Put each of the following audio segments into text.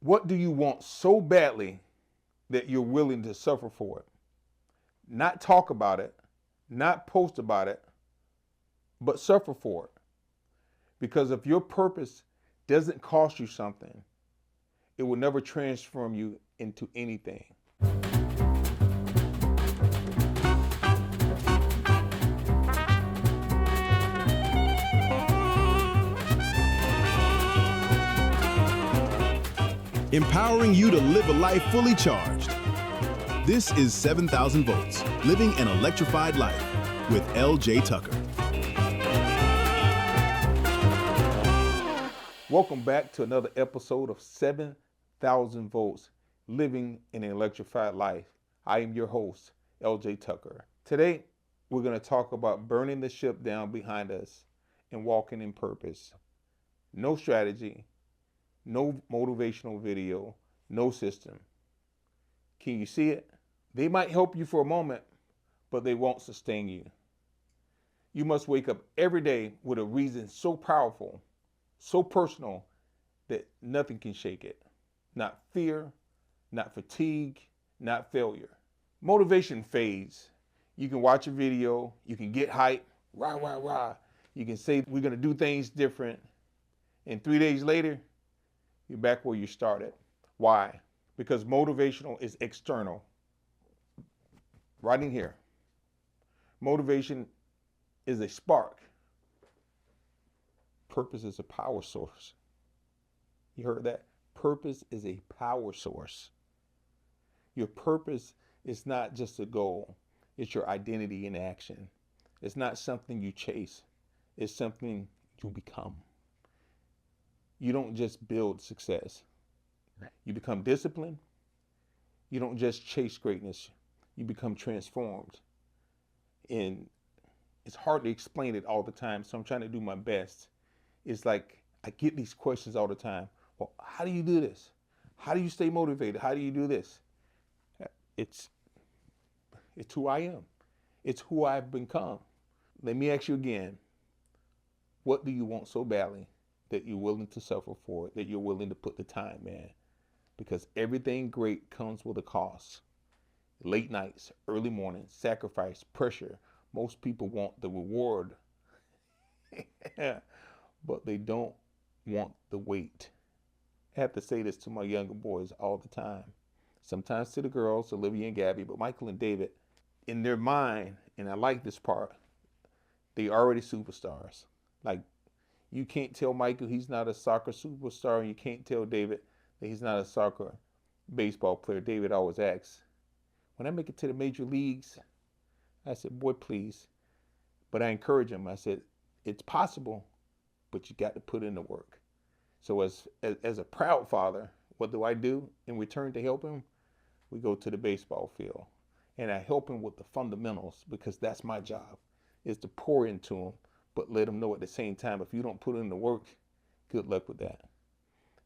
What do you want so badly that you're willing to suffer for it? Not talk about it, not post about it, but suffer for it. Because if your purpose doesn't cost you something, it will never transform you into anything. Empowering you to live a life fully charged. This is 7,000 Volts, Living an Electrified Life with L.J. Tucker. Welcome back to another episode of 7,000 Volts, Living an Electrified Life. I am your host, L.J. Tucker. Today, we're going to talk about burning the ship down behind us and walking in purpose. No strategy, no motivational video, no system. Can you see it? They might help you for a moment, but they won't sustain you. You must wake up every day with a reason so powerful, so personal, that nothing can shake it. Not fear, not fatigue, not failure. Motivation fades. You can watch a video, you can get hype, rah, rah, rah. You can say, we're gonna do things different. And 3 days later, you're back where you started. Why? Because motivational is external. Right in here. Motivation is a spark. Purpose is a power source. You heard that? Purpose is a power source. Your purpose is not just a goal. It's your identity in action. It's not something you chase. It's something you become. You don't just build success. You become disciplined. You don't just chase greatness. You become transformed. And it's hard to explain it all the time, so I'm trying to do my best. It's like I get these questions all the time. Well, how do you do this? How do you stay motivated? How do you do this? It's who I am. It's who I've become. Let me ask you again. What do you want so badly that you're willing to suffer for it, that you're willing to put the time in? Because everything great comes with a cost. Late nights, early mornings, sacrifice, pressure. Most people want the reward, but they don't want the wait. I have to say this to my younger boys all the time. Sometimes to the girls, Olivia and Gabby, but Michael and David, in their mind, and I like this part, they already superstars. Like, you can't tell Michael he's not a soccer superstar, and you can't tell David that he's not a soccer baseball player. David always asks, when I make it to the major leagues, I said, boy, please. But I encourage him. I said, it's possible, but you got to put in the work. So as a proud father, what do I do in return to help him? We go to the baseball field, and I help him with the fundamentals, because that's my job, is to pour into him, but let him know at the same time, if you don't put in the work, good luck with that.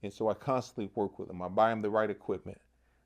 And so I constantly work with him. I buy him the right equipment.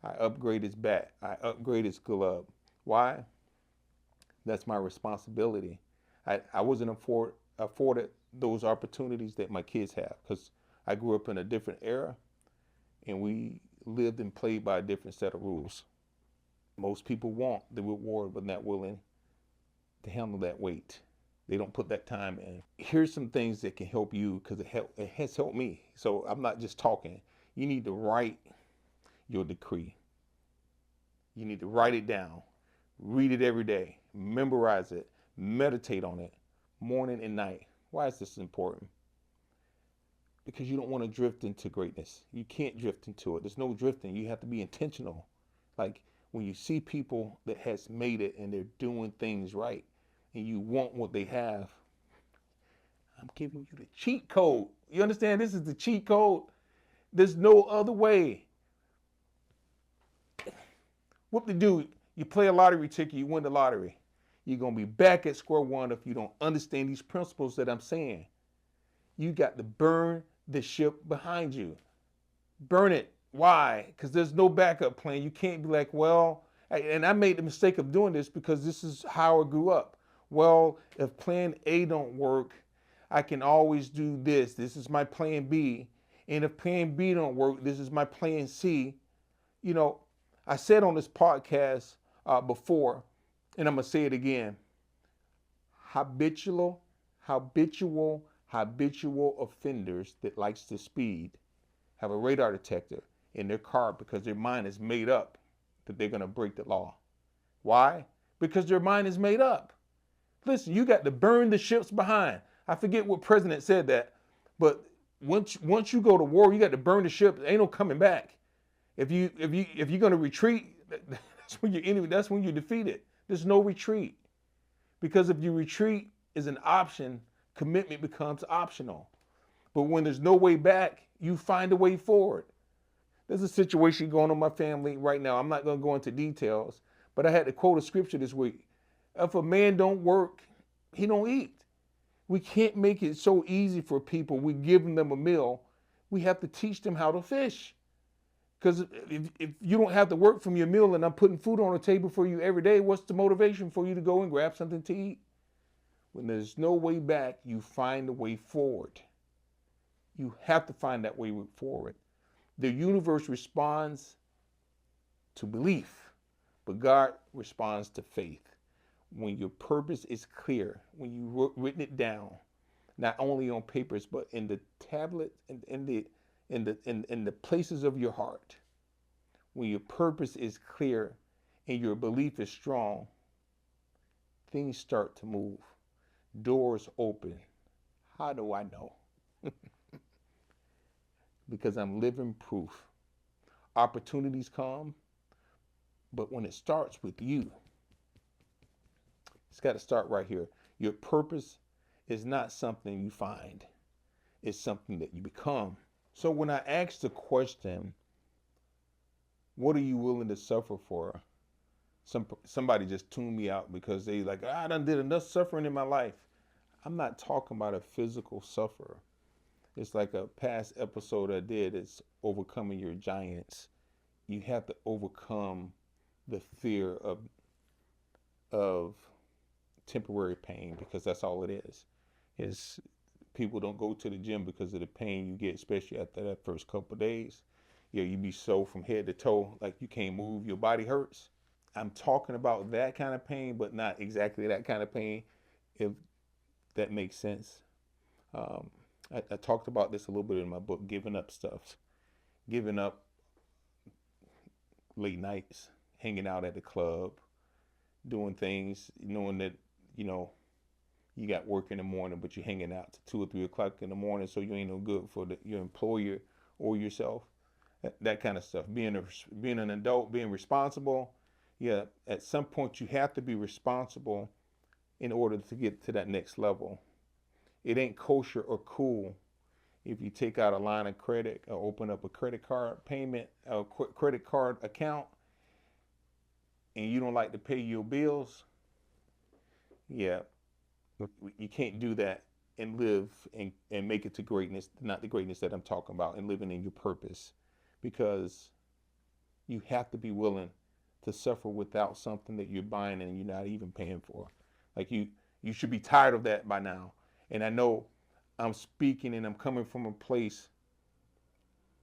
I upgrade his bat. I upgrade his glove. Why? That's my responsibility. I wasn't afforded those opportunities that my kids have, because I grew up in a different era, and we lived and played by a different set of rules. Most people want the reward, but not willing to handle that weight. They don't put that time in. Here's some things that can help you, because it has helped me. So I'm not just talking. You need to write your decree. You need to write it down. Read it every day. Memorize it. Meditate on it morning and night. Why is this important? Because you don't want to drift into greatness. You can't drift into it. There's no drifting. You have to be intentional. Like when you see people that has made it and they're doing things right, and you want what they have, I'm giving you the cheat code. You understand? This is the cheat code. There's no other way. What to do? You play a lottery ticket, you win the lottery. You're going to be back at square one if you don't understand these principles that I'm saying. You got to burn the ship behind you. Burn it. Why? Because there's no backup plan. You can't be like, well, and I made the mistake of doing this because this is how I grew up. Well, if plan A don't work, I can always do this. This is my plan B. And if plan B don't work, this is my plan C. You know, I said on this podcast before, and I'm going to say it again, habitual, habitual offenders that likes to speed have a radar detector in their car because their mind is made up that they're going to break the law. Why? Because their mind is made up. Listen, you got to burn the ships behind. I forget what president said that, but once you go to war, you got to burn the ship. Ain't no coming back. If you're going to retreat, that's when you're defeated. There's no retreat. Because if you retreat is an option, commitment becomes optional. But when there's no way back, you find a way forward. There's a situation going on in my family right now. I'm not going to go into details, but I had to quote a scripture this week. If a man don't work, he don't eat. We can't make it so easy for people. We give them a meal. We have to teach them how to fish. Because if you don't have to work from your meal and I'm putting food on the table for you every day, what's the motivation for you to go and grab something to eat? When there's no way back, you find a way forward. You have to find that way forward. The universe responds to belief, but God responds to faith. When your purpose is clear, when you've written it down, not only on papers, but in the tablet and in the places of your heart, when your purpose is clear and your belief is strong, things start to move. Doors open. How do I know? Because I'm living proof. Opportunities come, but when it starts with you, it's got to start right here. Your purpose is not something you find. It's something that you become. So when I ask the question, what are you willing to suffer for? Somebody just tuned me out because they like, I done did enough suffering in my life. I'm not talking about a physical sufferer. It's like a past episode I did. It's overcoming your giants. You have to overcome the fear of temporary pain, because that's all it is. Is people don't go to the gym because of the pain you get, especially after that first couple of days. Yeah, you be sore from head to toe, like you can't move, your body hurts. I'm talking about that kind of pain, but not exactly that kind of pain, if that makes sense. I talked about this a little bit in my book, Giving Up Stuff. Giving up late nights, hanging out at the club, doing things, knowing that, you got work in the morning, but you're hanging out to 2 or 3 o'clock in the morning, so you ain't no good for your employer or yourself. That kind of stuff. Being an adult, being responsible. Yeah, at some point you have to be responsible in order to get to that next level. It ain't kosher or cool if you take out a line of credit or open up a credit card payment, a credit card account, and you don't like to pay your bills. Yeah, you can't do that and live and make it to greatness, not the greatness that I'm talking about, and living in your purpose. Because you have to be willing to suffer without something that you're buying and you're not even paying for. Like you should be tired of that by now. And I know I'm speaking and I'm coming from a place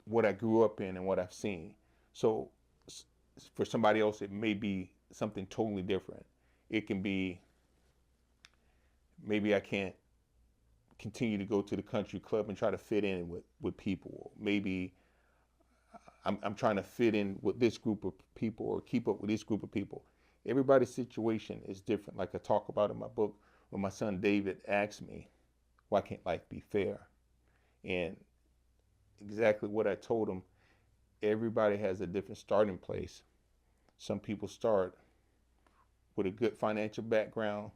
what I grew up in and what I've seen. So for somebody else, it may be something totally different. It can be, maybe I can't continue to go to the country club and try to fit in with people. Maybe I'm trying to fit in with this group of people or keep up with this group of people. Everybody's situation is different. Like I talk about in my book, when my son David asked me, why can't life be fair? And exactly what I told him, everybody has a different starting place. Some people start with a good financial background,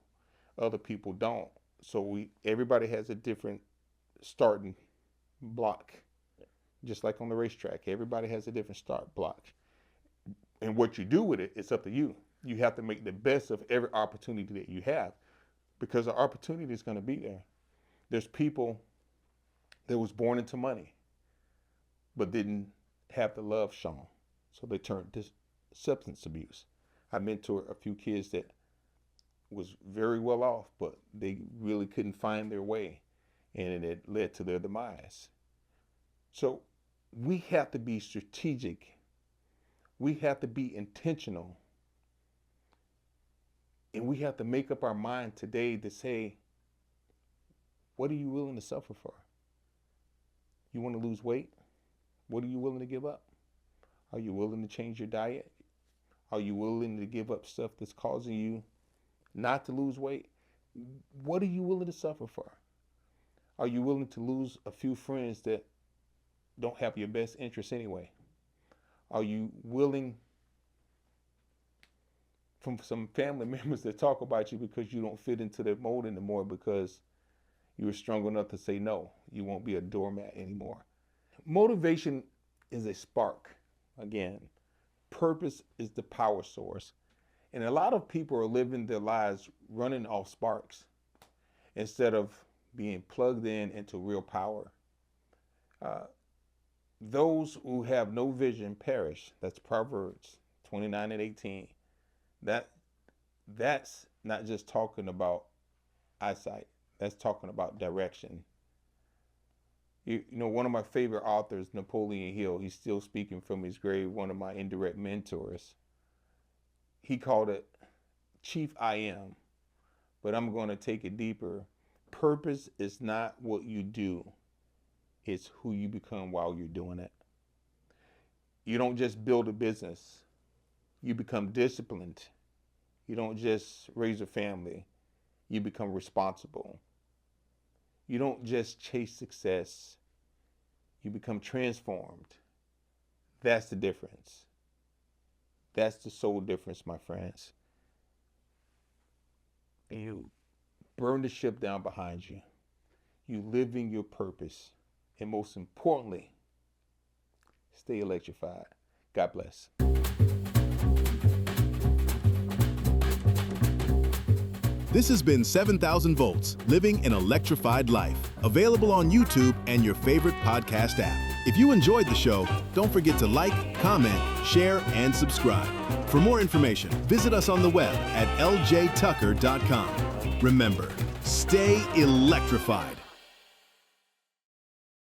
other people don't. So everybody has a different starting block. Just like on the racetrack, everybody has a different start block. And what you do with it, it's up to you. You have to make the best of every opportunity that you have, because the opportunity is going to be there. There's people that was born into money, but didn't have the love shown. So they turned to substance abuse. I mentor a few kids that was very well off, but they really couldn't find their way, and it led to their demise. So we have to be strategic. We have to be intentional. And we have to make up our mind today to say, what are you willing to suffer for? You want to lose weight? What are you willing to give up? Are you willing to change your diet? Are you willing to give up stuff that's causing you not to lose weight? What are you willing to suffer for? Are you willing to lose a few friends that don't have your best interests anyway? Are you willing from some family members that talk about you because you don't fit into their mold anymore because you were strong enough to say no? You won't be a doormat anymore. Motivation is a spark. Again, purpose is the power source. And a lot of people are living their lives running off sparks instead of being plugged in into real power. Those who have no vision perish. That's Proverbs 29:18. That's not just talking about eyesight. That's talking about direction. You know, one of my favorite authors, Napoleon Hill, he's still speaking from his grave, one of my indirect mentors. He called it Chief I Am, but I'm going to take it deeper. Purpose is not what you do. It's who you become while you're doing it. You don't just build a business. You become disciplined. You don't just raise a family. You become responsible. You don't just chase success. You become transformed. That's the difference. That's the sole difference, my friends. You burn the ship down behind you. You live in your purpose. And most importantly, stay electrified. God bless. This has been 7,000 Volts, Living an Electrified Life, available on YouTube and your favorite podcast app. If you enjoyed the show, don't forget to like, comment, share, and subscribe. For more information, visit us on the web at ljtucker.com. Remember, stay electrified.